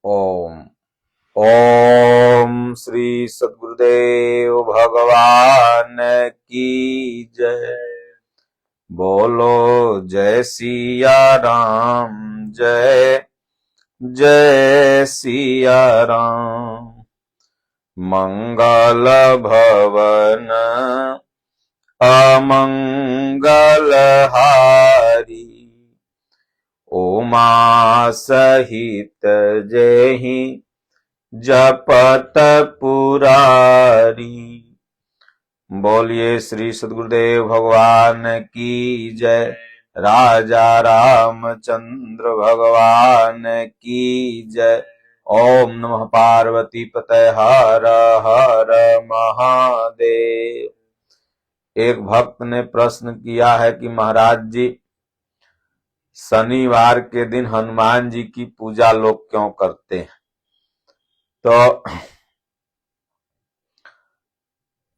ओम ओम श्री सद्गुरुदेव भगवान की जय। बोलो जय सिया राम, जय जय सिया राम। मंगल भवन अमंगल हारी, उमा सहित जेहि जपत पुरारी। बोलिए श्री सद्गुरुदेव भगवान की जय। राजा रामचंद्र भगवान की जय। ओम नमः पार्वती पतये हर हर महादेव। एक भक्त ने प्रश्न किया है कि महाराज जी, शनिवार के दिन हनुमान जी की पूजा लोग क्यों करते हैं? तो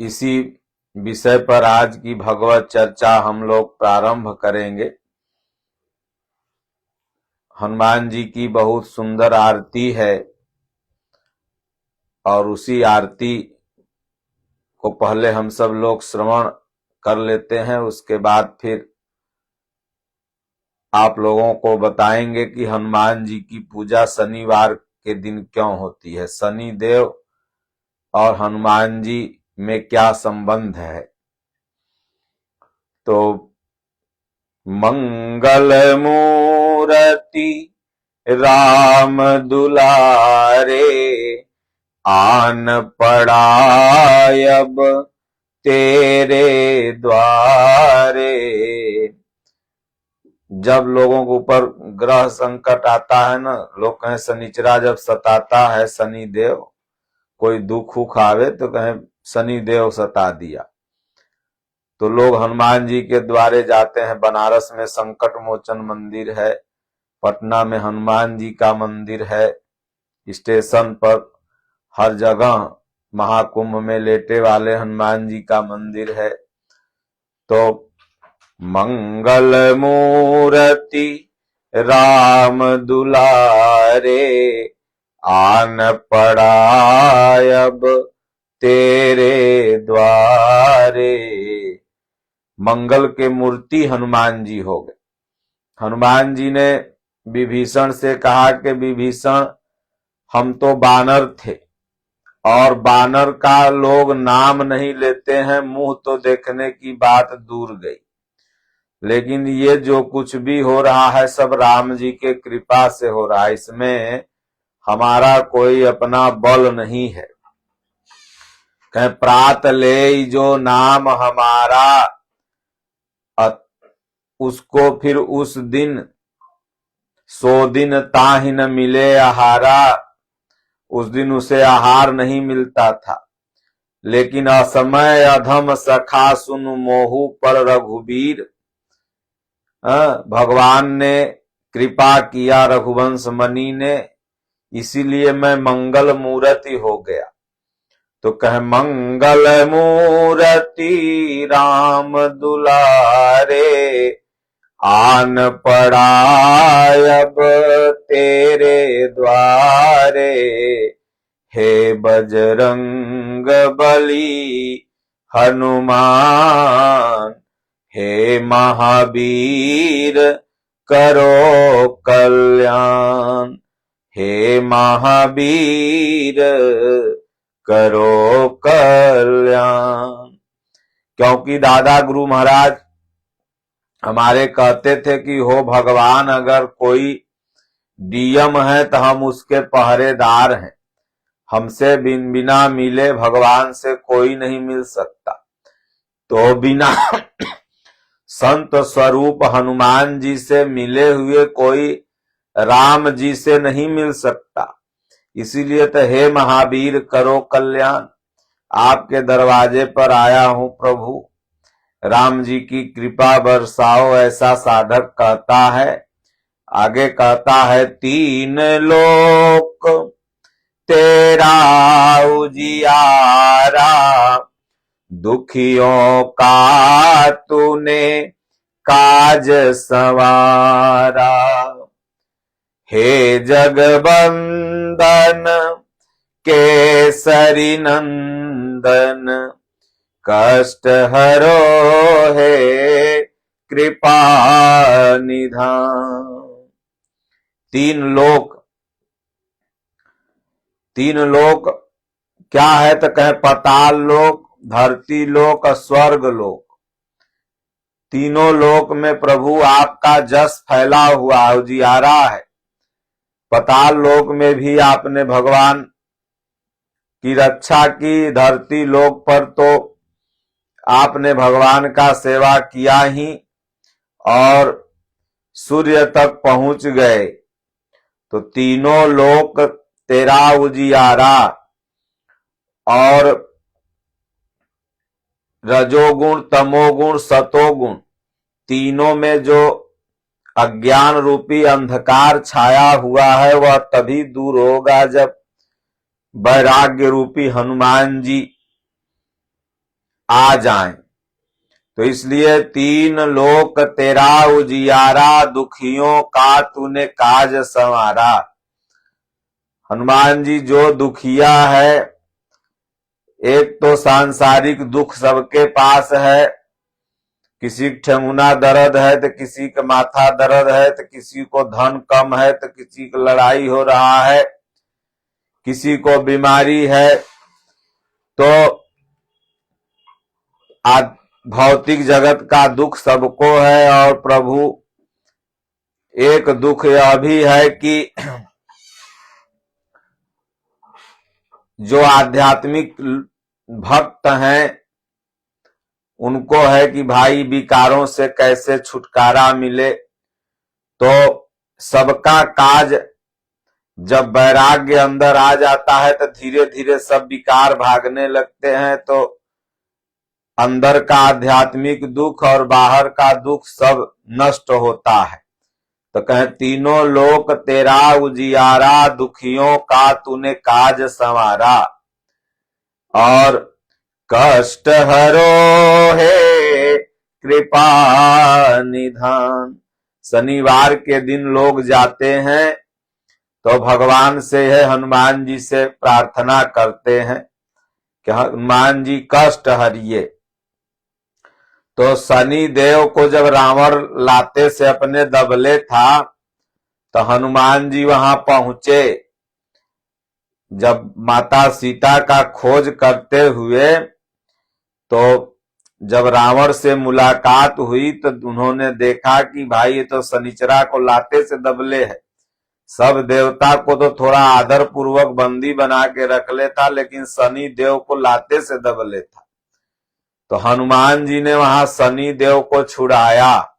इसी विषय पर आज की भगवत चर्चा हम लोग प्रारंभ करेंगे। हनुमान जी की बहुत सुंदर आरती है और उसी आरती को पहले हम सब लोग श्रवण कर लेते हैं, उसके बाद फिर आप लोगों को बताएंगे कि हनुमान जी की पूजा शनिवार के दिन क्यों होती है, शनि देव और हनुमान जी में क्या संबंध है। तो मंगल मूर्ति राम दुलारे, आन पड़ा अब तेरे द्वारे। जब लोगों के ऊपर ग्रह संकट आता है ना, लोग कहें शनिचरा जब सताता है शनि देव, कोई दुख उख आवे तो कहें शनि देव सता दिया, तो लोग हनुमान जी के द्वारे जाते हैं। बनारस में संकट मोचन मंदिर है, पटना में हनुमान जी का मंदिर है, स्टेशन पर हर जगह महाकुंभ में लेटे वाले हनुमान जी का मंदिर है। तो मंगल मूर्ति राम दुलारे, आन पड़ा अब तेरे द्वारे। मंगल के मूर्ति हनुमान जी हो गए। हनुमान जी ने विभीषण से कहा कि विभीषण, हम तो बानर थे और बानर का लोग नाम नहीं लेते हैं, मुंह तो देखने की बात दूर गई, लेकिन ये जो कुछ भी हो रहा है सब राम जी के कृपा से हो रहा है, इसमें हमारा कोई अपना बल नहीं है। कहें प्रात ले जो नाम हमारा, उसको फिर उस दिन 100 दिन ताहि न मिले आहारा। उस दिन उसे आहार नहीं मिलता था, लेकिन असमय अधम सखा सुन मोहु पर रघुबीर। भगवान ने कृपा किया रघुवंश मणि ने, इसीलिए मैं मंगल मूर्ति हो गया। तो कहे मंगल मूर्ति राम दुलारे, आन पड़ा अब तेरे द्वारे। हे बजरंग बली हनुमान, हे महावीर करो कल्याण। हे महावीर करो कल्याण। क्योंकि दादा गुरु महाराज हमारे कहते थे कि हो भगवान, अगर कोई डीएम है तो हम उसके पहरेदार हैं, हमसे बिना मिले भगवान से कोई नहीं मिल सकता। तो बिना संत स्वरूप हनुमान जी से मिले हुए कोई राम जी से नहीं मिल सकता। इसीलिए तो हे महावीर करो कल्याण, आपके दरवाजे पर आया हूं प्रभु, राम जी की कृपा बरसाओ, ऐसा साधक कहता है। आगे कहता है, तीन लोक तेरा उजियारा, दुखियों का तूने काज संवारा। हे जगबंधु नंदन केसरी नंदन कष्ट हरो है कृपा निधान। तीन लोक क्या है तो कहे पाताल लोक, धरती लोक और स्वर्ग लोक। तीनों लोक में प्रभु आपका जस फैला हुआ उजियारा है। पाताल लोक में भी आपने भगवान की रक्षा की, धरती लोक पर तो आपने भगवान का सेवा किया ही और सूर्य तक पहुंच गए। तो तीनों लोक तेरा उजियारा, और रजोगुण तमोगुण सतोगुण तीनों में जो अज्ञान रूपी अंधकार छाया हुआ है वह तभी दूर होगा जब वैराग्य रूपी हनुमान जी आ जाएं। तो इसलिए तीन लोक तेरा उजियारा, दुखियों का तूने काज संवारा। हनुमान जी जो दुखिया है, एक तो सांसारिक दुख सबके पास है, किसी को ठेंगुना दर्द है तो किसी का माथा दर्द है, तो किसी को धन कम है, तो किसी को लड़ाई हो रहा है, किसी को बीमारी है। तो भौतिक जगत का दुख सबको है। और प्रभु एक दुख यह भी है कि जो आध्यात्मिक भक्त हैं उनको है कि भाई विकारों से कैसे छुटकारा मिले। तो सबका काज जब वैराग्य अंदर आ जाता है तो धीरे धीरे सब विकार भागने लगते हैं। तो अंदर का आध्यात्मिक दुख और बाहर का दुख सब नष्ट होता है। तो कहे तीनों लोक तेरा उजियारा, दुखियों का तूने काज संवारा, और कष्ट हरो है कृपा निधान। शनिवार के दिन लोग जाते हैं तो भगवान से है, हनुमान जी से प्रार्थना करते हैं कि हनुमान जी कष्ट हरिए। तो शनि देव को जब रावण लाते से अपने दबले था तो हनुमान जी वहां पहुंचे। जब माता सीता का खोज करते हुए तो जब रावण से मुलाकात हुई तो उन्होंने देखा कि भाई ये तो शनिचरा को लाते से दबले है। सब देवता को तो थोड़ा आदर पूर्वक बंदी बना के रख लेता, लेकिन शनि देव को लाते से दबले था। तो हनुमान जी ने वहां शनि देव को छुड़ाया।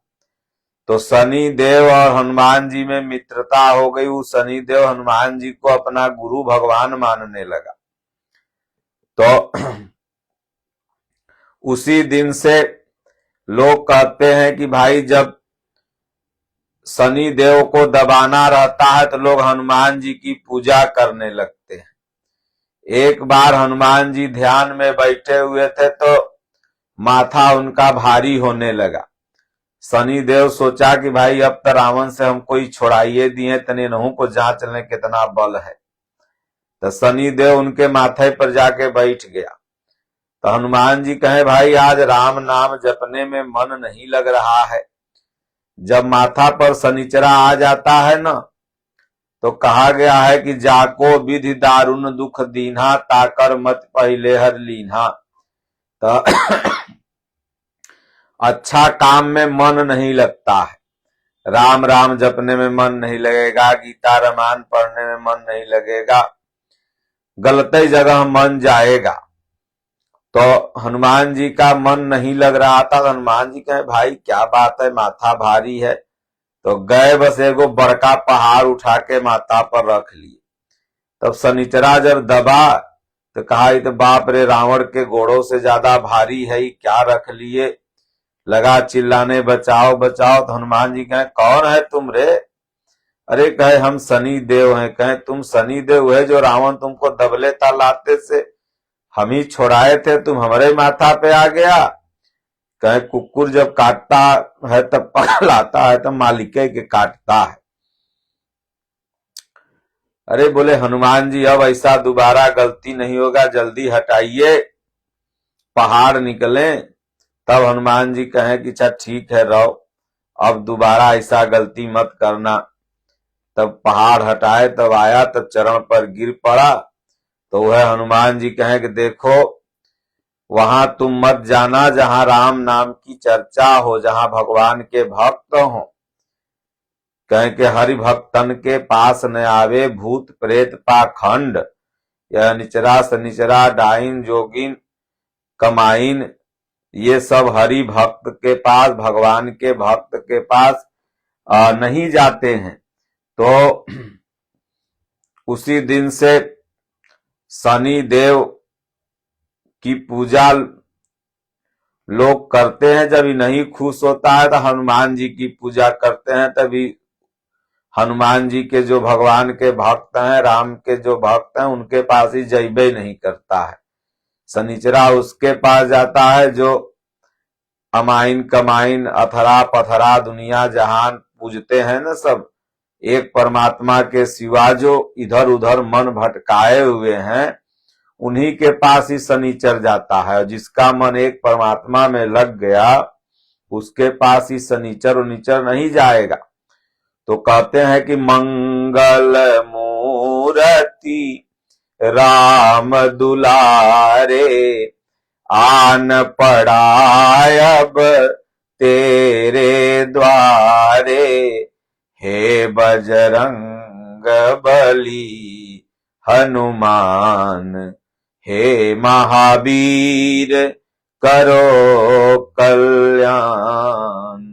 तो शनि देव और हनुमान जी में मित्रता हो गई। वो शनि देव हनुमान जी को अपना गुरु भगवान मानने लगा। तो उसी दिन से लोग कहते हैं कि भाई जब शनि देव को दबाना रहता है तो लोग हनुमान जी की पूजा करने लगते हैं। एक बार हनुमान जी ध्यान में बैठे हुए थे तो माथा उनका भारी होने लगा। शनि देव सोचा कि भाई अब तो रावण से हमको ही छोड़ाइए दिए, तने नहू को जांच लें कितना बल है। तो शनि देव उनके माथे पर जाके बैठ गया। तो हनुमान जी कहे भाई आज राम नाम जपने में मन नहीं लग रहा है। जब माथा पर शनिचरा आ जाता है ना तो कहा गया है कि जाको विधि दारुण दुख दीन्हा, ताकर मत पहिले हर लीन्हा। तो अच्छा काम में मन नहीं लगता है, राम राम जपने में मन नहीं लगेगा, गीता रामायण पढ़ने में मन नहीं लगेगा, गलत जगह मन जाएगा। तो हनुमान जी का मन नहीं लग रहा था। तो हनुमान जी कहे भाई क्या बात है, माथा भारी है। तो गए बस एगो बड़का पहाड़ उठा के माथा पर रख लिए। तब शनिचरा जब दबा तो कहा तो बाप रे, रावण के घोड़ों से ज्यादा भारी है, क्या रख लिए। लगा चिल्लाने बचाओ बचाओ। तो हनुमान जी कहे कौन है तुम रे। अरे कहे हम शनि देव हैं। कहे तुम शनि देव है जो रावण तुमको दबले था लाते से, हम ही छोड़ाए थे, तुम हमारे माथा पे आ गया। कहे कुकुर जब काटता है तब पकड़ाता है, तब मालिक के काटता है। अरे बोले हनुमान जी अब ऐसा दोबारा गलती नहीं होगा, जल्दी हटाइए, पहाड़ निकले। तब हनुमान जी कहें कि अच्छा ठीक है रहो, अब दोबारा ऐसा गलती मत करना। तब पहाड़ हटाए, तब आया, तब चरण पर गिर पड़ा। तो वह हनुमान जी कहें कि देखो वहां तुम मत जाना जहां राम नाम की चर्चा हो, जहां भगवान के भक्त हो। कहें कि हरि भक्तन के पास न आवे, भूत प्रेत पाखंड, यह निचरा सनिचरा डाइन जोगिन कमाइन, ये सब हरि भक्त के पास, भगवान के भक्त के पास नहीं जाते हैं। तो उसी दिन से शनि देव की पूजा लोग करते हैं। जब नहीं खुश होता है तो हनुमान जी की पूजा करते हैं। तभी हनुमान जी के जो भगवान के भक्त हैं, राम के जो भक्त हैं, उनके पास ही जइबे नहीं करता है। शनिचरा उसके पास जाता है जो अमाइन कमाइन अथरा पथरा दुनिया जहान पूजते हैं ना सब, एक परमात्मा के सिवा जो इधर उधर मन भटकाए हुए हैं, उन्हीं के पास ही शनिचर जाता है। जिसका मन एक परमात्मा में लग गया, उसके पास ही शनिचर उनिचर नहीं जाएगा। तो कहते हैं कि मंगल मूर्ति राम दुलारे, आन पड़ा अब तेरे द्वारे, हे बजरंग बली हनुमान, हे महावीर करो कल्याण।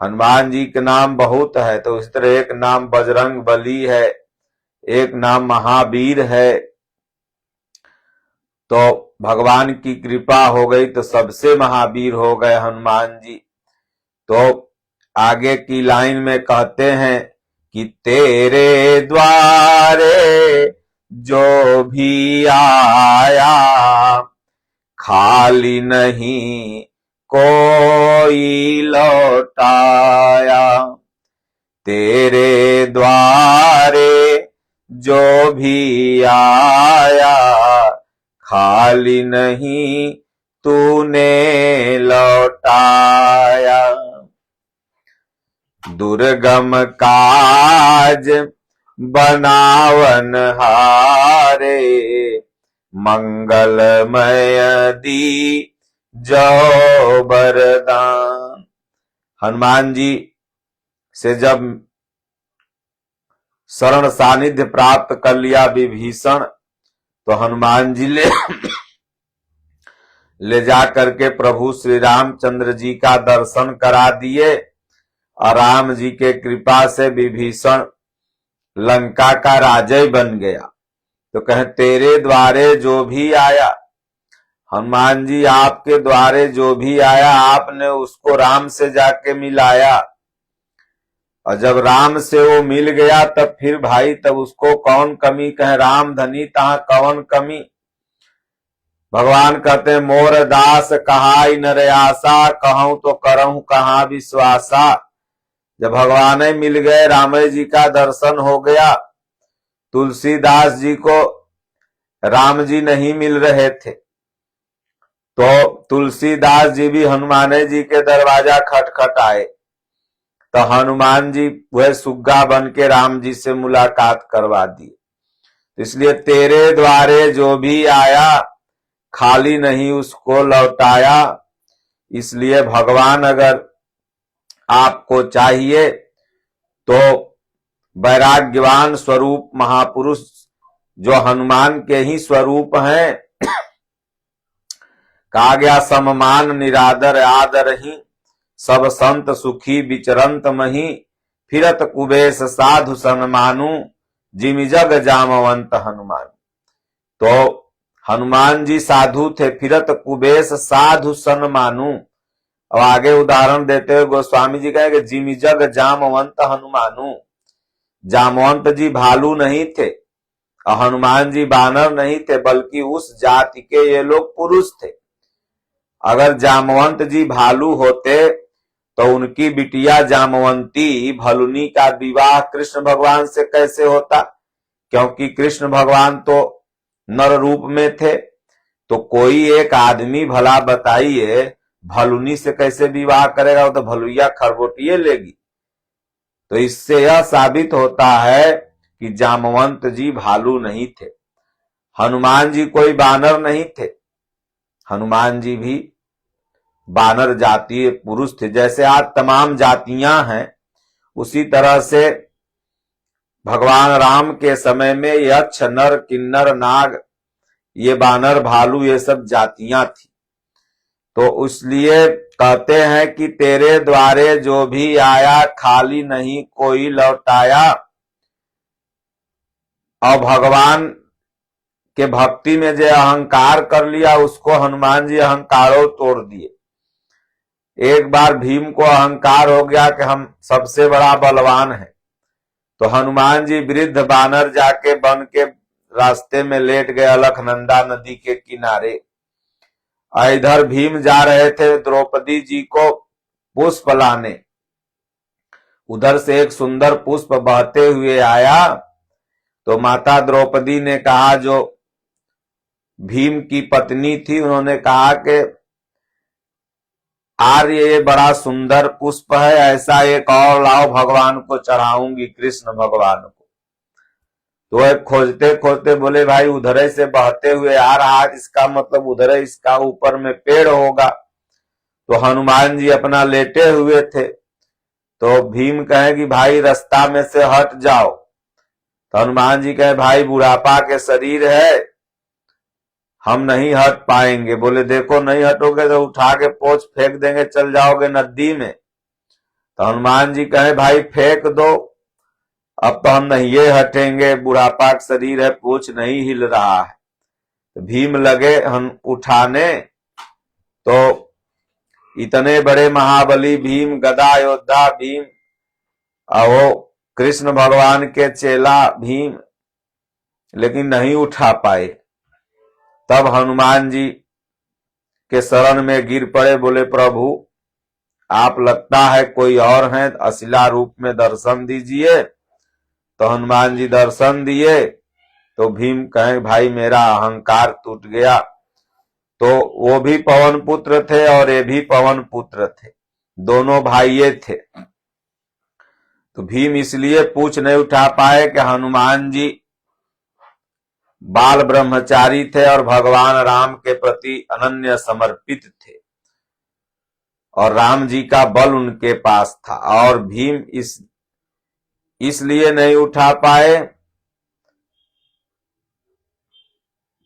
हनुमान जी के नाम बहुत है, तो इस तरह एक नाम बजरंग बली है, एक नाम महावीर है। तो भगवान की कृपा हो गई तो सबसे महावीर हो गए हनुमान जी। तो आगे की लाइन में कहते हैं कि तेरे द्वारे जो भी आया, खाली नहीं कोई लौटाया। तेरे द्वारे जो भी आया, खाली नहीं तूने लौटाया। दुर्गम काज बनावन हारे, मंगलमय दी जो वरदान। हनुमान जी से जब शरण सानिध्य प्राप्त कर लिया विभीषण, तो हनुमान जी ले जा करके प्रभु श्री रामचंद्र जी का दर्शन करा दिए। और राम जी के कृपा से विभीषण लंका का राजा बन गया। तो कहे तेरे द्वारे जो भी आया, हनुमान जी आपके द्वारे जो भी आया, आपने उसको राम से जाके मिलाया। और जब राम से वो मिल गया तब फिर भाई तब उसको कौन कमी, कहे राम धनी तहां कौन कमी। भगवान कहते हैं मोर दास कहाई नर आसा, कहूं तो करहूं कहां विश्वासा। जब भगवान मिल गए, राम जी का दर्शन हो गया। तुलसीदास जी को राम जी नहीं मिल रहे थे, तो तुलसीदास जी भी हनुमान जी के दरवाजा खटखटाए। तो हनुमान जी वह सुग्गा बन के राम जी से मुलाकात करवा दी। इसलिए तेरे द्वारे जो भी आया, खाली नहीं उसको लौटाया। इसलिए भगवान अगर आपको चाहिए तो वैराग्यवान स्वरूप महापुरुष जो हनुमान के ही स्वरूप हैं, कहा गया सममान निरादर आदर ही, सब संत सुखी विचरंत मही, फिरत कुबेश साधु सन्मानु, जिमि जग जामवंत हनुमान। तो हनुमान जी साधु थे, फिरत कुबेश साधु सन्मानु। अब आगे उदाहरण देते हुए गोस्वामी जी कहेंगे जिमि जग जामवंत हनुमानु। जामवंत जी भालू नहीं थे और हनुमान जी बानर नहीं थे, बल्कि उस जाति के ये लोग पुरुष थे। अगर जामवंत जी भालू होते तो उनकी बिटिया जामवंती भलुनी का विवाह कृष्ण भगवान से कैसे होता। क्योंकि कृष्ण भगवान तो नर रूप में थे, तो कोई एक आदमी भला बताइए भलुनी से कैसे विवाह करेगा, वो तो भलुइया खरगोटिये लेगी। तो इससे यह साबित होता है कि जामवंत जी भालू नहीं थे, हनुमान जी कोई बानर नहीं थे, हनुमान जी भी बानर जातीय पुरुष थे। जैसे आज तमाम जातियां हैं, उसी तरह से भगवान राम के समय में यक्ष, नर, किन्नर, नाग, ये बानर, भालू, ये सब जातियां थी। तो इसलिए कहते हैं कि तेरे द्वारे जो भी आया खाली नहीं कोई लौटाया। और भगवान के भक्ति में जो अहंकार कर लिया, उसको हनुमान जी अहंकारों तोड़ दिए। एक बार भीम को अहंकार हो गया कि हम सबसे बड़ा बलवान है, तो हनुमान जी वृद्ध बानर जाके वन के रास्ते में लेट गए अलकनंदा नदी के किनारे। इधर भीम जा रहे थे द्रौपदी जी को पुष्प लाने, उधर से एक सुंदर पुष्प बहते हुए आया, तो माता द्रौपदी ने कहा, जो भीम की पत्नी थी, उन्होंने कहा कि आर्य ये बड़ा सुंदर पुष्प है, ऐसा एक और लाओ, भगवान को चढ़ाऊंगी, कृष्ण भगवान को। तो वह खोजते खोजते बोले भाई उधर से बहते हुए आ रहा, इसका मतलब उधर इसका ऊपर में पेड़ होगा। तो हनुमान जी अपना लेटे हुए थे, तो भीम कहे कि भाई रास्ता में से हट जाओ। तो हनुमान जी कहे भाई बुढ़ापा के शरीर है, हम नहीं हट पाएंगे। बोले देखो नहीं हटोगे तो उठा के पोंछ फेंक देंगे, चल जाओगे नदी में। तो हनुमान जी कहे भाई फेंक दो, अब तो हम नहीं ये हटेंगे, बुढ़ापा का शरीर है, पूछ नहीं हिल रहा है। तो भीम लगे हम उठाने, तो इतने बड़े महाबली भीम, गदा योद्धा भीम, वो कृष्ण भगवान के चेला भीम, लेकिन नहीं उठा पाए। तब हनुमान जी के शरण में गिर पड़े, बोले प्रभु आप लगता है कोई और हैं, अशिला रूप में दर्शन दीजिए। तो हनुमान जी दर्शन दिए, तो भीम कहे भाई मेरा अहंकार टूट गया। तो वो भी पवन पुत्र थे और ये भी पवन पुत्र थे, दोनों भाइये थे। तो भीम इसलिए पूछ नहीं उठा पाए कि हनुमान जी बाल ब्रह्मचारी थे और भगवान राम के प्रति अनन्य समर्पित थे, और राम जी का बल उनके पास था। और भीम इसलिए नहीं उठा पाए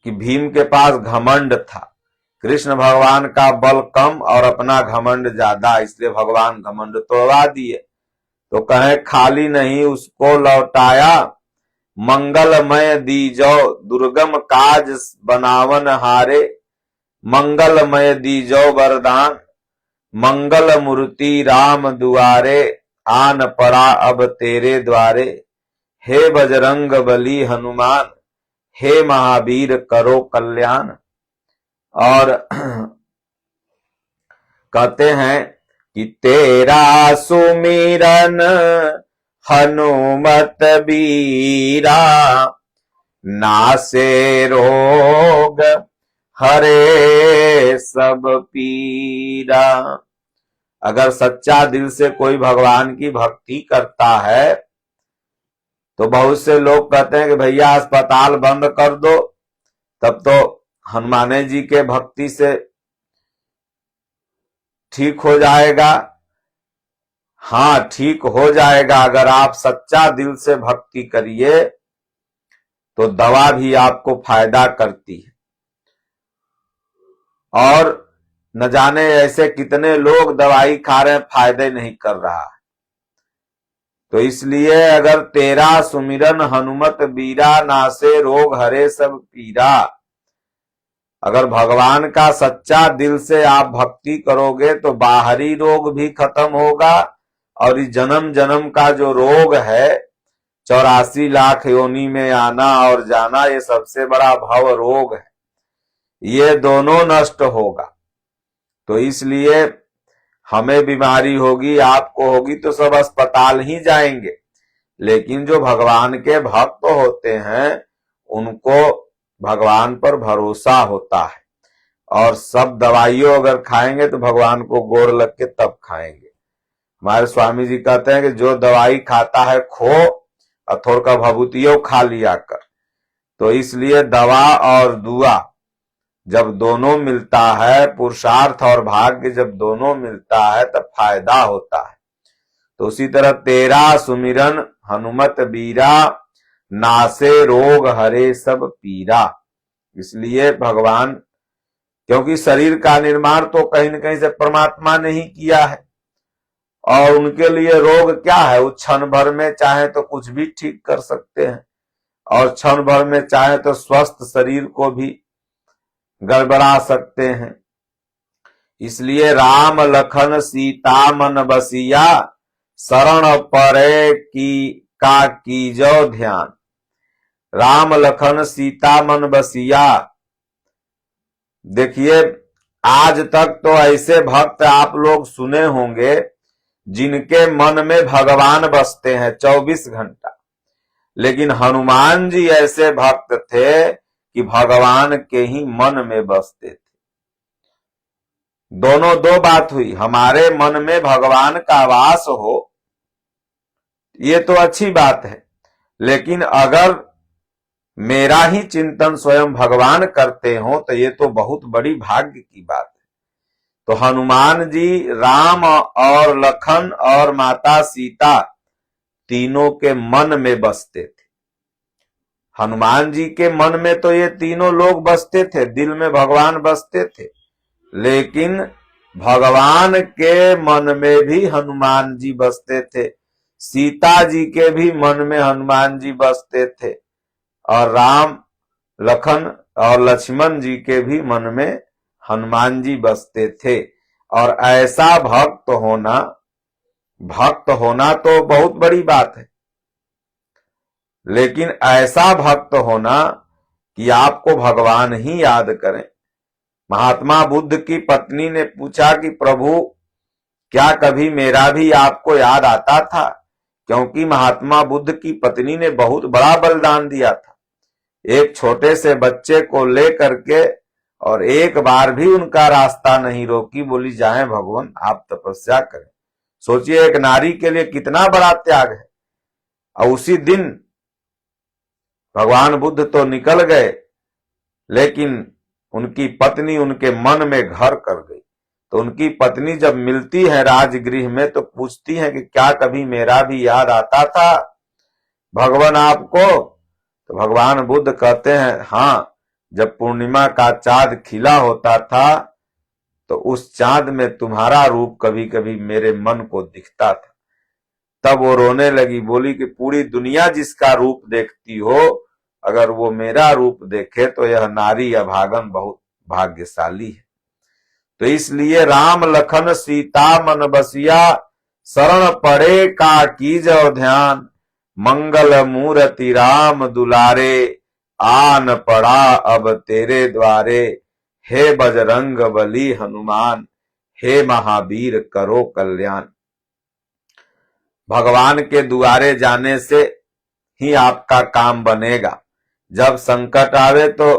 कि भीम के पास घमंड था। कृष्ण भगवान का बल कम और अपना घमंड ज्यादा, इसलिए भगवान घमंड तोड़वा दिए। तो कहे खाली नहीं उसको लौटाया, मंगलमय दीजो दुर्गम काज बनावन हारे, मंगलमय दीजो वरदान, मंगल मूर्ति राम दुआरे, आन पड़ा अब तेरे द्वारे, हे बजरंग बली हनुमान, हे महावीर करो कल्याण। और कहते हैं कि तेरा सुमिरन हनुमत बीरा, नासे रोग हरे सब पीरा। अगर सच्चा दिल से कोई भगवान की भक्ति करता है, तो बहुत से लोग कहते हैं कि भैया अस्पताल बंद कर दो, तब तो हनुमान जी के भक्ति से ठीक हो जाएगा। हाँ ठीक हो जाएगा, अगर आप सच्चा दिल से भक्ति करिए तो दवा भी आपको फायदा करती है। और न जाने ऐसे कितने लोग दवाई खा रहे हैं, फायदे नहीं कर रहा है। तो इसलिए अगर तेरा सुमिरन हनुमत बीरा, नासे रोग हरे सब पीरा, अगर भगवान का सच्चा दिल से आप भक्ति करोगे तो बाहरी रोग भी खत्म होगा, और इस जन्म जन्म का जो रोग है 84 लाख योनि में आना और जाना, ये सबसे बड़ा भव रोग है, ये दोनों नष्ट होगा। तो इसलिए हमें बीमारी होगी, आपको होगी, तो सब अस्पताल ही जाएंगे, लेकिन जो भगवान के भक्त होते हैं उनको भगवान पर भरोसा होता है, और सब दवाइयों अगर खाएंगे तो भगवान को गोर लग के तब खाएंगे। हमारे स्वामी जी कहते हैं कि जो दवाई खाता है खो और थोड़ा का भभूतियों खा लिया कर। तो इसलिए दवा और दुआ जब दोनों मिलता है, पुरुषार्थ और भाग्य जब दोनों मिलता है तब फायदा होता है। तो उसी तरह तेरा सुमिरन हनुमत बीरा, नासे रोग हरे सब पीरा। इसलिए भगवान, क्योंकि शरीर का निर्माण तो कहीं न कहीं से परमात्मा ने ही किया है, और उनके लिए रोग क्या है, वो क्षण भर में चाहे तो कुछ भी ठीक कर सकते हैं, और क्षण भर में चाहे तो स्वस्थ शरीर को भी गड़बड़ा सकते हैं। इसलिए राम लखन सीता मन बसिया, शरण परे का कीजो ध्यान। राम लखन सीता मन बसिया। देखिए, आज तक तो ऐसे भक्त आप लोग सुने होंगे जिनके मन में भगवान बसते हैं 24 घंटा, लेकिन हनुमान जी ऐसे भक्त थे कि भगवान के ही मन में बसते थे। दोनों दो बात हुई, हमारे मन में भगवान का वास हो ये तो अच्छी बात है, लेकिन अगर मेरा ही चिंतन स्वयं भगवान करते हो तो ये तो बहुत बड़ी भाग्य की बात है। तो हनुमान जी राम और लखन और माता सीता तीनों के मन में बसते थे। हनुमान जी के मन में तो ये तीनों लोग बसते थे, दिल में भगवान बसते थे, लेकिन भगवान के मन में भी हनुमान जी बसते थे, सीता जी के भी मन में हनुमान जी बसते थे, और राम लखन और लक्ष्मण जी के भी मन में हनुमान जी बसते थे। और ऐसा भक्त होना तो बहुत बड़ी बात है, लेकिन ऐसा भक्त होना कि आपको भगवान ही याद करें। महात्मा बुद्ध की पत्नी ने पूछा कि प्रभु क्या कभी मेरा भी आपको याद आता था, क्योंकि महात्मा बुद्ध की पत्नी ने बहुत बड़ा बलिदान दिया था, एक छोटे से बच्चे को लेकर के, और एक बार भी उनका रास्ता नहीं रोकी, बोली जाएं भगवान आप तपस्या करें। सोचिए एक नारी के लिए कितना बड़ा त्याग है। और उसी दिन भगवान बुद्ध तो निकल गए, लेकिन उनकी पत्नी उनके मन में घर कर गई। तो उनकी पत्नी जब मिलती है राजगृह में तो पूछती है कि क्या कभी मेरा भी याद आता था भगवान आपको? तो भगवान बुद्ध कहते हैं हाँ, जब पूर्णिमा का चांद खिला होता था तो उस चांद में तुम्हारा रूप कभी कभी मेरे मन को दिखता था। तब वो रोने लगी, बोली कि पूरी दुनिया जिसका रूप देखती हो, अगर वो मेरा रूप देखे तो यह नारी अभागन बहुत भाग्यशाली है। तो इसलिए राम लखन सीता मन बसिया, शरण पड़े का कीजो ध्यान। मंगल मूर्ति राम दुलारे, आन पड़ा अब तेरे द्वारे। हे बजरंग बली हनुमान, हे महावीर करो कल्याण। भगवान के दुआरे जाने से ही आपका काम बनेगा। जब संकट आवे तो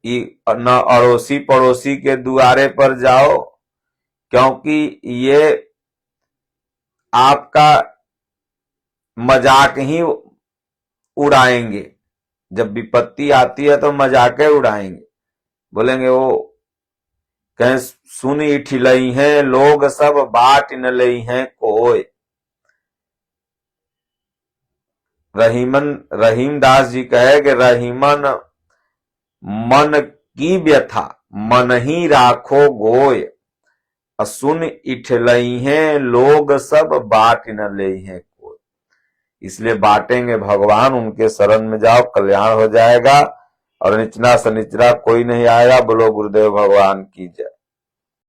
न अड़ोसी पड़ोसी के दुआरे पर जाओ, क्योंकि ये आपका मजाक ही उड़ाएंगे। जब विपत्ति आती है तो मजाके उड़ाएंगे, बोलेंगे वो कहीं सुनी ठिलई हैं लोग सब, बाट न लई हैं कोई। रहीम दास जी कहे कि रहीमन मन की व्यथा, मन ही राखो गोय। सुन इठलई हैं लोग सब, बाट न ले हैं कोई। इसलिए बांटेंगे भगवान, उनके शरण में जाओ, कल्याण हो जाएगा और निचना से निचरा कोई नहीं आएगा। बोलो गुरुदेव भगवान की जय।